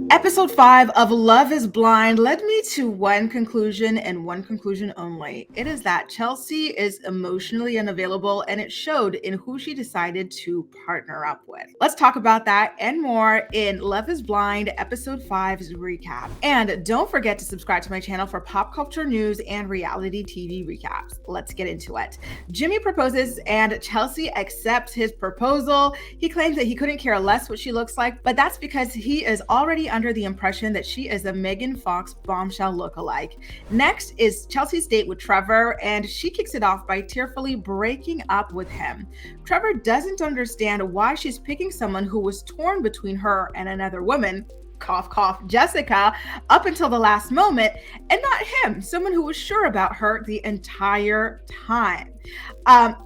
Episode 5 of Love is Blind led me to one conclusion and one conclusion only. It is that Chelsea is emotionally unavailable, and it showed in who she decided to partner up with. Let's talk about that and more in Love is Blind Episode 5's recap. And don't forget to subscribe to my channel for pop culture news and reality TV recaps. Let's get into it. Jimmy proposes and Chelsea accepts his proposal. He claims that he couldn't care less what she looks like, but that's because he is already under the impression that she is a Megan Fox bombshell lookalike. Next is Chelsea's date with Trevor, and she kicks it off by tearfully breaking up with him. Trevor doesn't understand why she's picking someone who was torn between her and another woman, cough, cough, Jessica, up until the last moment, and not him, someone who was sure about her the entire time.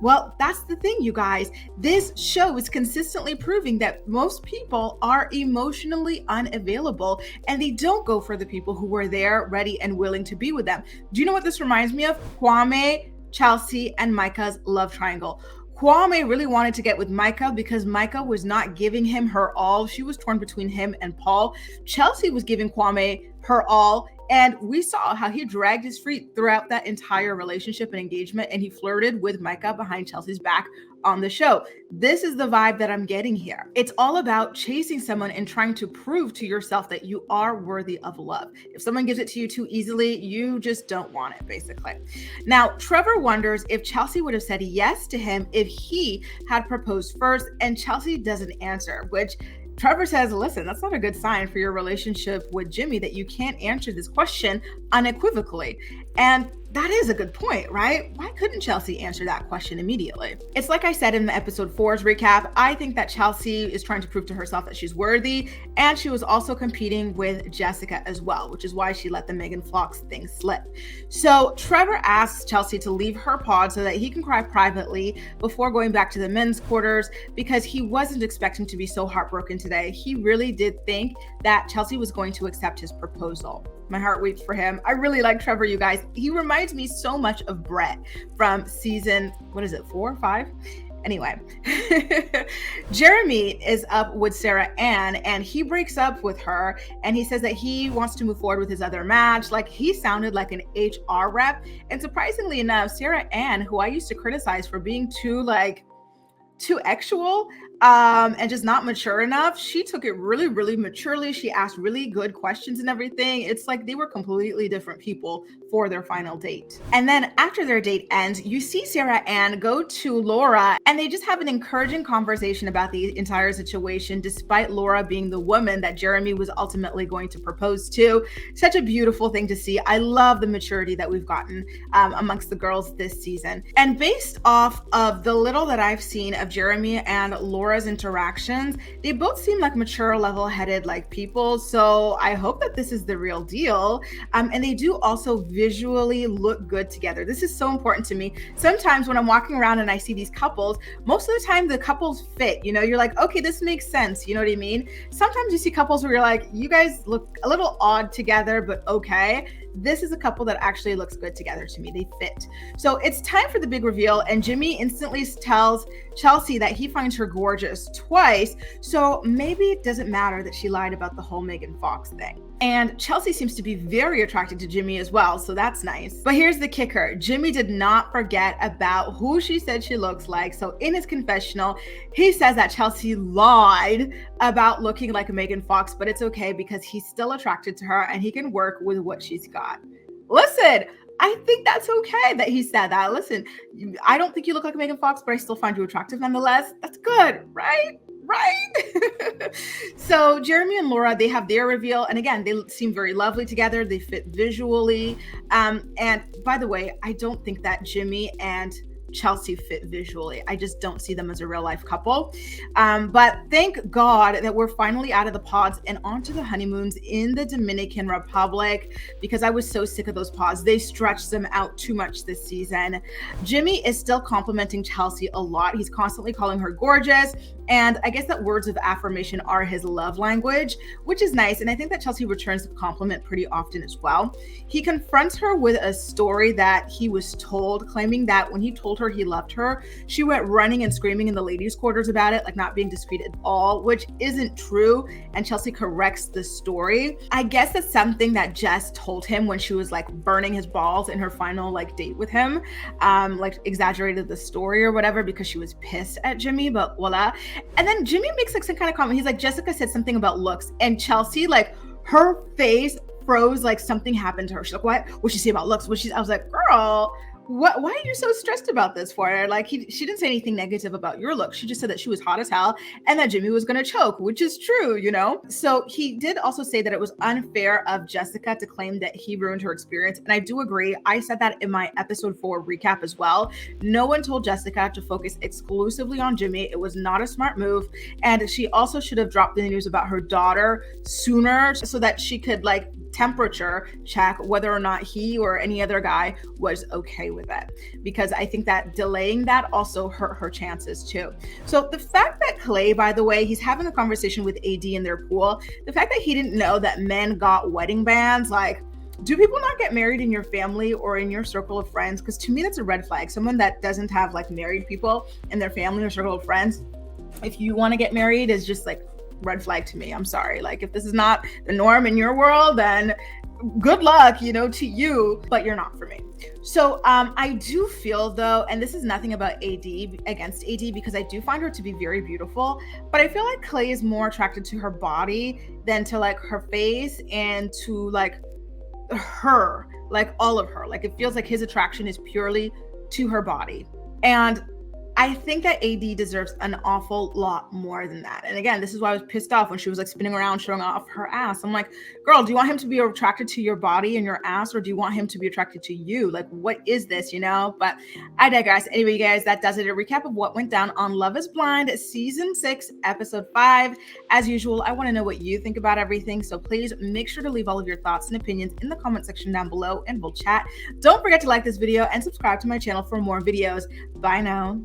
Well, that's the thing, you guys. This show is consistently proving that most people are emotionally unavailable, and they don't go for the people who were there, ready, and willing to be with them. Do you know what this reminds me of? Kwame, Chelsea, and Micah's love triangle. Kwame really wanted to get with Micah because Micah was not giving him her all. She was torn between him and Paul. Chelsea was giving Kwame her all, and we saw how he dragged his feet throughout that entire relationship and engagement, and he flirted with Micah behind Chelsea's back on the show. This is the vibe that I'm getting here. It's all about chasing someone and trying to prove to yourself that you are worthy of love. If someone gives it to you too easily, you just don't want it, basically. Now, Trevor wonders if Chelsea would have said yes to him if he had proposed first, and Chelsea doesn't answer, which Trevor says, listen, that's not a good sign for your relationship with Jimmy that you can't answer this question unequivocally. And that is a good point, right? Why couldn't Chelsea answer that question immediately? It's like I said in the episode 4's recap, I think that Chelsea is trying to prove to herself that she's worthy, and she was also competing with Jessica as well, which is why she let the Megan Fox thing slip. So Trevor asks Chelsea to leave her pod so that he can cry privately before going back to the men's quarters, because he wasn't expecting to be so heartbroken today. He really did think that Chelsea was going to accept his proposal. My heart weeps for him. I really like Trevor, you guys. He reminds me so much of Brett from season, 4 or 5? Anyway, Jeremy is up with Sarah Ann, and he breaks up with her, and he says that he wants to move forward with his other match. Like, he sounded like an HR rep. And surprisingly enough, Sarah Ann, who I used to criticize for being too actual and just not mature enough, she took it really, really maturely. She asked really good questions and everything. It's like they were completely different people for their final date. And then after their date ends, you see Sarah Ann go to Laura, and they just have an encouraging conversation about the entire situation, despite Laura being the woman that Jeremy was ultimately going to propose to. Such a beautiful thing to see. I love the maturity that we've gotten amongst the girls this season. And based off of the little that I've seen of Jeremy and Laura's interactions, they both seem like mature, level-headed people. So I hope that this is the real deal. And they do also visually look good together. This is so important to me. Sometimes when I'm walking around and I see these couples, most of the time the couples fit. You're like, okay, this makes sense. You know what I mean? Sometimes you see couples where you're like, you guys look a little odd together, but okay. This is a couple that actually looks good together to me. They fit. So it's time for the big reveal, and Jimmy instantly tells Chelsea that he finds her gorgeous twice, so maybe it doesn't matter that she lied about the whole Megan Fox thing. And Chelsea seems to be very attracted to Jimmy as well, so that's nice. But here's the kicker. Jimmy did not forget about who she said she looks like, so in his confessional, he says that Chelsea lied about looking like Megan Fox, but it's okay because he's still attracted to her and he can work with what she's got. Listen, I think that's okay that he said that. Listen, I don't think you look like Megan Fox, but I still find you attractive nonetheless. That's good, right? So Jeremy and Laura, they have their reveal, and again, they seem very lovely together. They fit visually, and by the way, I don't think that Jimmy and Chelsea fit visually. I just don't see them as a real life couple. But thank God that we're finally out of the pods and onto the honeymoons in the Dominican Republic, because I was so sick of those pods. They stretched them out too much this season. Jimmy is still complimenting Chelsea a lot. He's constantly calling her gorgeous, And I guess that words of affirmation are his love language, which is nice. And I think that Chelsea returns the compliment pretty often as well. He confronts her with a story that he was told, claiming that when he told her he loved her, she went running and screaming in the ladies' quarters about it, like not being discreet at all, which isn't true. And Chelsea corrects the story. I guess that's something that Jess told him when she was like burning his balls in her final like date with him, like exaggerated the story or whatever because she was pissed at Jimmy, but voila. And then Jimmy makes like some kind of comment. He's like, Jessica said something about looks, and Chelsea, like her face froze, like something happened to her. She's like, what? What'd she say about looks? I was like, girl, why are you so stressed about this for her? Like she didn't say anything negative about your look. She just said that she was hot as hell and that Jimmy was going to choke, which is true, you know? So he did also say that it was unfair of Jessica to claim that he ruined her experience. And I do agree. I said that in my episode 4 recap as well. No one told Jessica to focus exclusively on Jimmy. It was not a smart move. And she also should have dropped the news about her daughter sooner so that she could like temperature check whether or not he or any other guy was okay with it, because I think that delaying that also hurt her chances too. So the fact that Clay, by the way, he's having a conversation with AD in their pool, the fact that he didn't know that men got wedding bands, like, do people not get married in your family or in your circle of friends? Because to me, that's a red flag. Someone that doesn't have like married people in their family or circle of friends, if you want to get married, is just like red flag to me. I'm sorry. Like if this is not the norm in your world, then good luck, you know, to you, but you're not for me. So I do feel though, and this is nothing about against AD, because I do find her to be very beautiful, but I feel like Clay is more attracted to her body than to like her face and to like her, like all of her. Like it feels like his attraction is purely to her body. And I think that AD deserves an awful lot more than that. And again, this is why I was pissed off when she was like spinning around showing off her ass. I'm like, girl, do you want him to be attracted to your body and your ass, or do you want him to be attracted to you? Like, what is this, you know? But I digress. Anyway, you guys, that does it. A recap of what went down on Love is Blind season 6, episode 5. As usual, I want to know what you think about everything. So please make sure to leave all of your thoughts and opinions in the comment section down below and we'll chat. Don't forget to like this video and subscribe to my channel for more videos. Bye now.